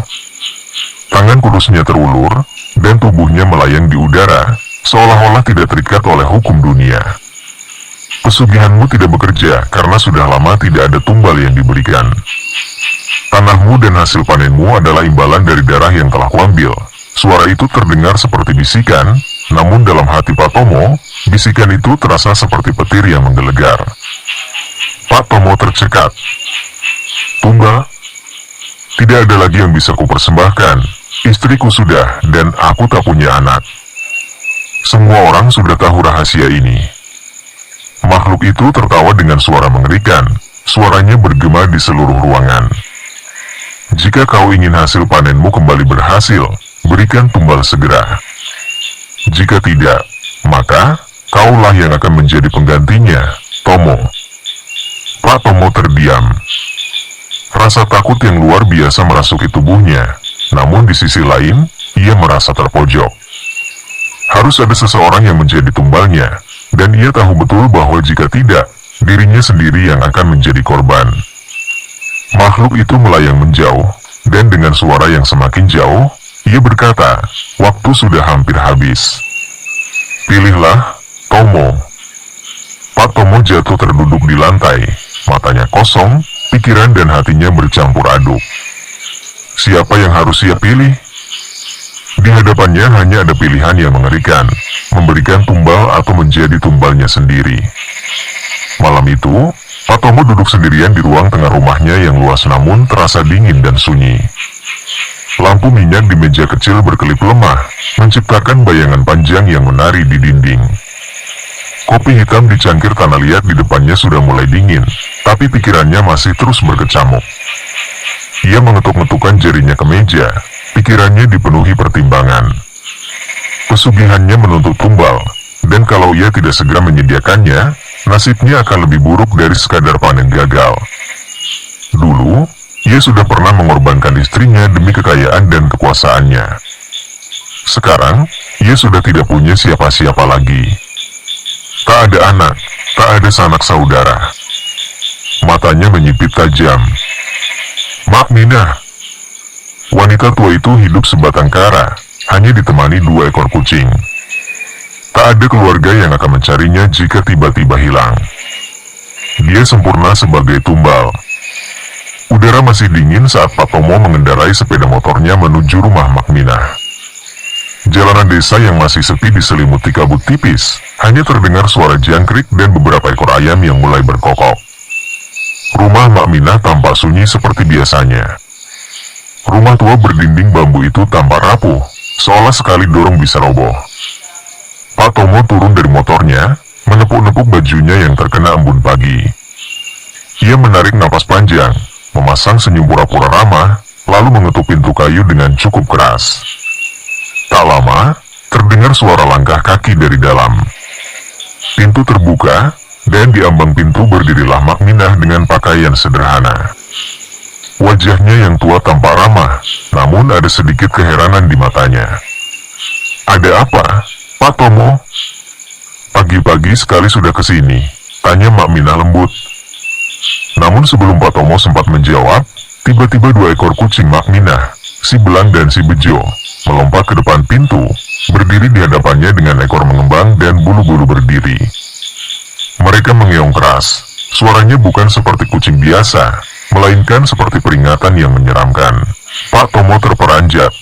Tangan kurusnya terulur, dan tubuhnya melayang di udara, seolah-olah tidak terikat oleh hukum dunia. "Pesugihanmu tidak bekerja karena sudah lama tidak ada tumbal yang diberikan. Tanahmu dan hasil panenmu adalah imbalan dari darah yang telah kuambil." Suara itu terdengar seperti bisikan, namun dalam hati Pak Tomo, Bisikan itu terasa seperti petir yang menggelegar. Pak Tomo tercekat. Tumbal, tidak ada lagi yang bisa kupersembahkan. Istriku sudah, dan aku tak punya anak. Semua orang sudah tahu rahasia ini. Makhluk itu tertawa dengan suara mengerikan. Suaranya bergema di seluruh ruangan. Jika kau ingin hasil panenmu kembali berhasil, berikan tumbal segera. Jika tidak, maka kaulah yang akan menjadi penggantinya, Tomo. Pak Tomo terdiam. Rasa takut yang luar biasa merasuki tubuhnya, namun di sisi lain, ia merasa terpojok. Harus ada seseorang yang menjadi tumbalnya, dan ia tahu betul bahwa jika tidak, dirinya sendiri yang akan menjadi korban. Makhluk itu melayang menjauh, dan dengan suara yang semakin jauh, ia berkata, waktu sudah hampir habis. Pilihlah, Tomo. Pak Tomo jatuh terduduk di lantai, matanya kosong, pikiran dan hatinya bercampur aduk. Siapa yang harus ia pilih? Di hadapannya hanya ada pilihan yang mengerikan, memberikan tumbal atau menjadi tumbalnya sendiri. Malam itu, Pak Tomo duduk sendirian di ruang tengah rumahnya yang luas namun terasa dingin dan sunyi. Lampu minyak di meja kecil berkelip lemah, menciptakan bayangan panjang yang menari di dinding. Kopi hitam di cangkir tanah liat di depannya sudah mulai dingin, tapi pikirannya masih terus berkecamuk. Ia mengetuk-ngetukkan jarinya ke meja, pikirannya dipenuhi pertimbangan. Pesugihannya menuntut tumbal, dan kalau ia tidak segera menyediakannya, nasibnya akan lebih buruk dari sekadar panen gagal. Dulu, ia sudah pernah mengorbankan istrinya demi kekayaan dan kekuasaannya. Sekarang, ia sudah tidak punya siapa-siapa lagi. Tak ada anak, tak ada sanak saudara. Matanya menyipit tajam. Mak Minah. Wanita tua itu hidup sebatang kara, hanya ditemani 2 ekor kucing. Tak ada keluarga yang akan mencarinya jika tiba-tiba hilang. Dia sempurna sebagai tumbal. Udara masih dingin saat Pak Tomo mengendarai sepeda motornya menuju rumah Mak Minah. Jalanan desa yang masih sepi diselimuti kabut tipis, hanya terdengar suara jangkrik dan beberapa ekor ayam yang mulai berkokok. Rumah Mak Minah tampak sunyi seperti biasanya. Rumah tua berdinding bambu itu tampak rapuh, seolah sekali dorong bisa roboh. Pak Tomo turun dari motornya, menepuk-nepuk bajunya yang terkena embun pagi. Ia menarik napas panjang, memasang senyum pura-pura ramah, lalu mengetuk pintu kayu dengan cukup keras. Tak lama, terdengar suara langkah kaki dari dalam. Pintu terbuka, dan di ambang pintu berdirilah Mak Minah dengan pakaian sederhana. Wajahnya yang tua tampak ramah, namun ada sedikit keheranan di matanya. Ada apa, Pak Tomo? Pagi-pagi sekali sudah kesini, tanya Mak Minah lembut. Namun sebelum Pak Tomo sempat menjawab, tiba-tiba 2 ekor kucing Mak Minah, si Belang dan si Bejo, melompat ke depan pintu, berdiri di hadapannya dengan ekor mengembang dan bulu-bulu berdiri. Mereka mengeong keras, suaranya bukan seperti kucing biasa, melainkan seperti peringatan yang menyeramkan. Pak Tomo terperanjat.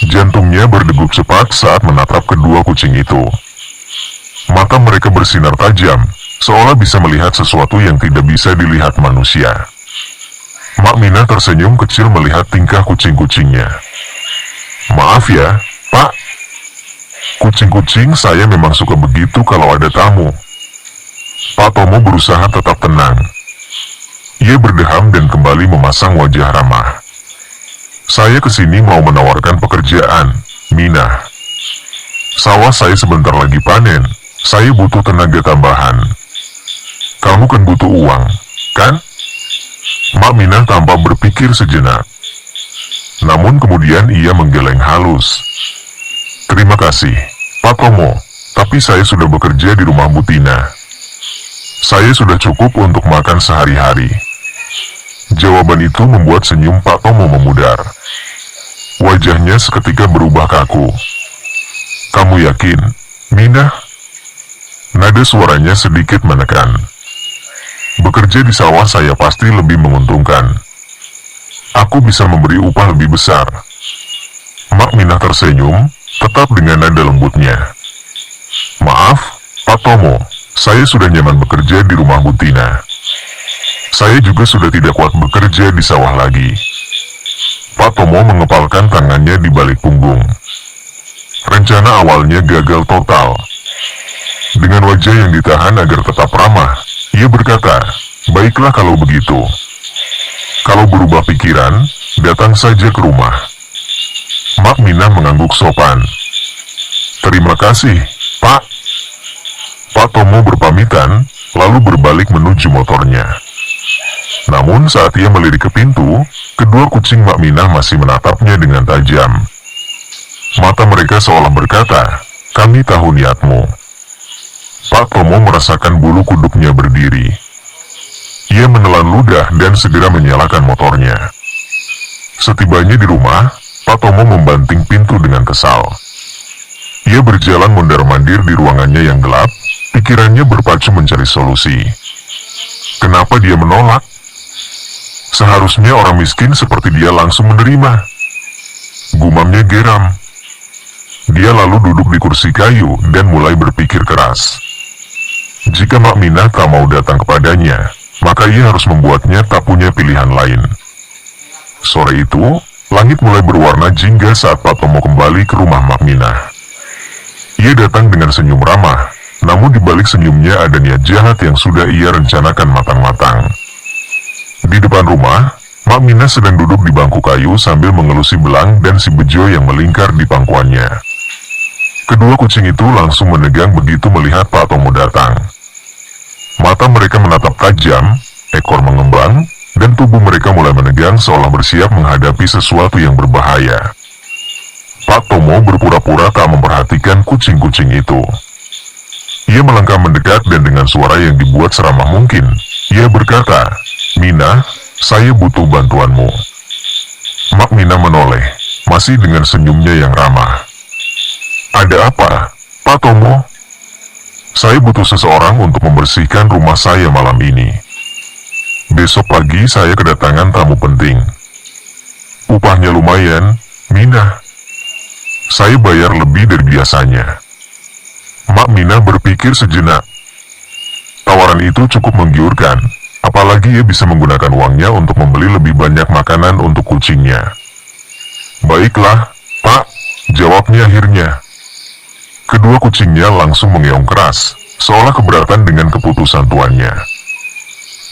Jantungnya berdegup cepat saat menatap kedua kucing itu. Mata mereka bersinar tajam, seolah bisa melihat sesuatu yang tidak bisa dilihat manusia. Mak Minah tersenyum kecil melihat tingkah kucing-kucingnya. Maaf ya, Pak. Kucing-kucing saya memang suka begitu kalau ada tamu. Pak Tomo berusaha tetap tenang. Ia berdeham dan kembali memasang wajah ramah. Saya kesini mau menawarkan pekerjaan, Minah. Sawah saya sebentar lagi panen, saya butuh tenaga tambahan. Kamu kan butuh uang, kan? Mak Minah tampak berpikir sejenak. Namun kemudian ia menggeleng halus. Terima kasih, Pak Tomo, tapi saya sudah bekerja di rumah Butina. Saya sudah cukup untuk makan sehari-hari. Jawaban itu membuat senyum Pak Tomo memudar. Wajahnya seketika berubah kaku. Kamu yakin, Minah? Nada suaranya sedikit menekan. Bekerja di sawah saya pasti lebih menguntungkan. Aku bisa memberi upah lebih besar. Mak Minah tersenyum, tetap dengan nada lembutnya. Maaf, Pak Tomo, saya sudah nyaman bekerja di rumah Butina. Saya juga sudah tidak kuat bekerja di sawah lagi. Pak Tomo mengepalkan tangannya di balik punggung. Rencana awalnya gagal total. Dengan wajah yang ditahan agar tetap ramah, ia berkata, "Baiklah kalau begitu. Kalau berubah pikiran, datang saja ke rumah." Mak Minah mengangguk sopan. "Terima kasih, Pak." Pak Tomo berpamitan, lalu berbalik menuju motornya. Namun saat ia melirik ke pintu, kedua kucing Mak Minah masih menatapnya dengan tajam. Mata mereka seolah berkata, "Kami tahu niatmu." Pak Tomo merasakan bulu kuduknya berdiri. Ia menelan ludah dan segera menyalakan motornya. Setibanya di rumah, Pak Tomo membanting pintu dengan kesal. Ia berjalan mondar-mandir di ruangannya yang gelap, pikirannya berpacu mencari solusi. Kenapa dia menolak? Seharusnya orang miskin seperti dia langsung menerima. Gumamnya geram. Dia lalu duduk di kursi kayu dan mulai berpikir keras. Jika Mak Minah tak mau datang kepadanya, maka ia harus membuatnya tak punya pilihan lain. Sore itu, langit mulai berwarna jingga saat Pak Tomo kembali ke rumah Mak Minah. Ia datang dengan senyum ramah, namun di balik senyumnya ada niat jahat yang sudah ia rencanakan matang-matang. Di depan rumah, Mak Minah sedang duduk di bangku kayu sambil mengelusi belang dan si bejo yang melingkar di pangkuannya. Kedua kucing itu langsung menegang begitu melihat Pak Tomo datang. Mata mereka menatap tajam, ekor mengembang, dan tubuh mereka mulai menegang seolah bersiap menghadapi sesuatu yang berbahaya. Pak Tomo berpura-pura tak memperhatikan kucing-kucing itu. Ia melangkah mendekat dan dengan suara yang dibuat seramah mungkin, ia berkata, "Minah, saya butuh bantuanmu." Mak Minah menoleh, masih dengan senyumnya yang ramah. "Ada apa, Pak Tomo?" "Saya butuh seseorang untuk membersihkan rumah saya malam ini. Besok pagi saya kedatangan tamu penting. Upahnya lumayan, Minah. Saya bayar lebih dari biasanya." Mak Minah berpikir sejenak. Tawaran itu cukup menggiurkan, apalagi ia bisa menggunakan uangnya untuk membeli lebih banyak makanan untuk kucingnya. "Baiklah, Pak," jawabnya akhirnya. Kedua kucingnya langsung mengeong keras, seolah keberatan dengan keputusan tuannya.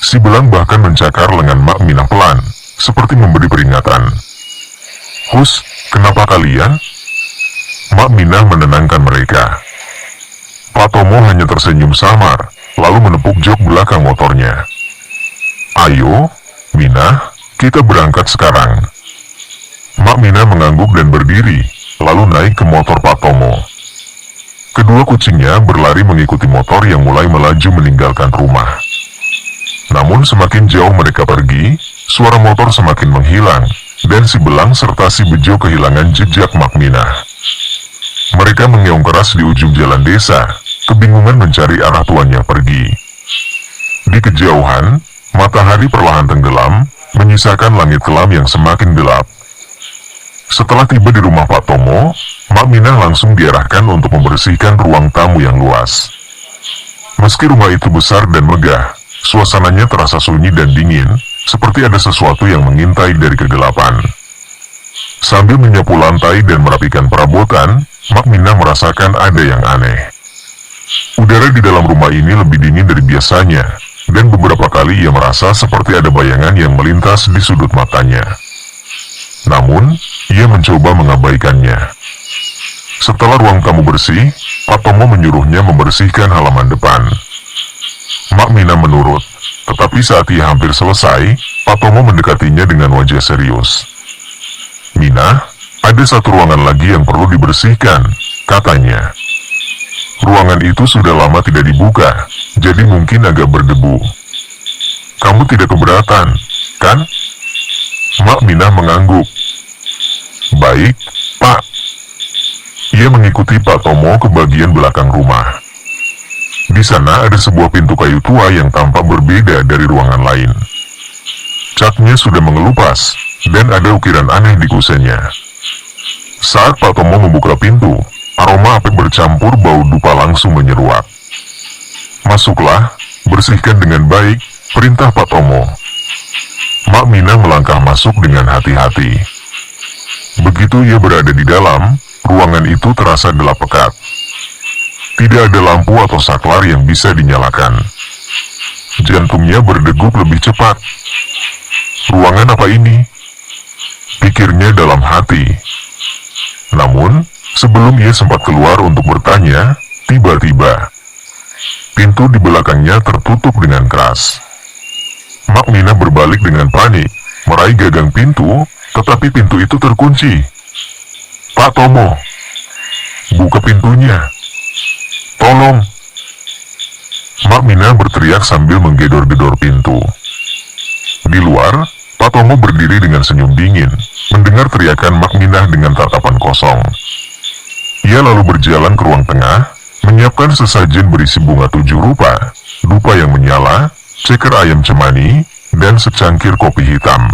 Si belang bahkan mencakar lengan Mak Minah pelan, seperti memberi peringatan. "Hus, kenapa kalian?" Mak Minah menenangkan mereka. Pak Tomo hanya tersenyum samar, lalu menepuk jok belakang motornya. "Ayo, Minah, kita berangkat sekarang." Mak Minah mengangguk dan berdiri, lalu naik ke motor Pak Tomo. Kedua kucingnya berlari mengikuti motor yang mulai melaju meninggalkan rumah. Namun semakin jauh mereka pergi, suara motor semakin menghilang, dan si belang serta si bejo kehilangan jejak Mak Minah. Mereka mengeong keras di ujung jalan desa, kebingungan mencari arah tuannya pergi. Di kejauhan, matahari perlahan tenggelam, menyisakan langit kelam yang semakin gelap. Setelah tiba di rumah Pak Tomo, Mak Minah langsung diarahkan untuk membersihkan ruang tamu yang luas. Meski rumah itu besar dan megah, suasananya terasa sunyi dan dingin, seperti ada sesuatu yang mengintai dari kegelapan. Sambil menyapu lantai dan merapikan perabotan, Mak Minah merasakan ada yang aneh. Udara di dalam rumah ini lebih dingin dari biasanya, dan beberapa kali ia merasa seperti ada bayangan yang melintas di sudut matanya. Namun, ia mencoba mengabaikannya. Setelah ruang tamu bersih, Pak Tomo menyuruhnya membersihkan halaman depan. Mak Minah menurut, tetapi saat ia hampir selesai, Pak Tomo mendekatinya dengan wajah serius. "Minah, ada satu ruangan lagi yang perlu dibersihkan," katanya. "Ruangan itu sudah lama tidak dibuka, jadi mungkin agak berdebu. Kamu tidak keberatan, kan?" Mak Minah mengangguk. "Baik, Pak." Ia mengikuti Pak Tomo ke bagian belakang rumah. Di sana ada sebuah pintu kayu tua yang tampak berbeda dari ruangan lain. Catnya sudah mengelupas, dan ada ukiran aneh di kusennya. Saat Pak Tomo membuka pintu, Aroma api bercampur bau dupa langsung menyeruak. "Masuklah, bersihkan dengan baik," perintah Pak Tomo. Mak Mina melangkah masuk dengan hati-hati. Begitu ia berada di dalam, ruangan itu terasa gelap pekat. Tidak ada lampu atau saklar yang bisa dinyalakan. Jantungnya berdegup lebih cepat. "Ruangan apa ini?" pikirnya dalam hati. Namun, sebelum ia sempat keluar untuk bertanya, tiba-tiba pintu di belakangnya tertutup dengan keras. Mak Mina berbalik dengan panik, meraih gagang pintu, tetapi pintu itu terkunci. "Pak Tomo, buka pintunya. Tolong!" Mak Mina berteriak sambil menggedor-gedor pintu. Di luar, Pak Tomo berdiri dengan senyum dingin, mendengar teriakan Mak Mina dengan tatapan kosong. Ia lalu berjalan ke ruang tengah, menyiapkan sesajen berisi bunga 7 rupa, dupa yang menyala, ceker ayam cemani, dan secangkir kopi hitam.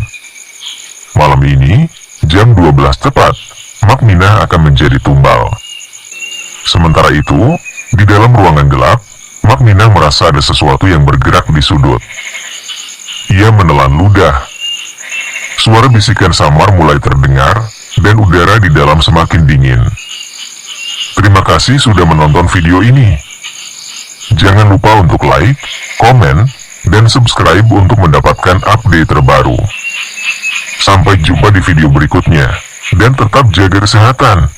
Malam ini, jam 12 tepat, Mak Mina akan menjadi tumbal. Sementara itu, di dalam ruangan gelap, Mak Mina merasa ada sesuatu yang bergerak di sudut. Ia menelan ludah. Suara bisikan samar mulai terdengar, dan udara di dalam semakin dingin. Terima kasih sudah menonton video ini. Jangan lupa untuk like, komen, dan subscribe untuk mendapatkan update terbaru. Sampai jumpa di video berikutnya, dan tetap jaga kesehatan.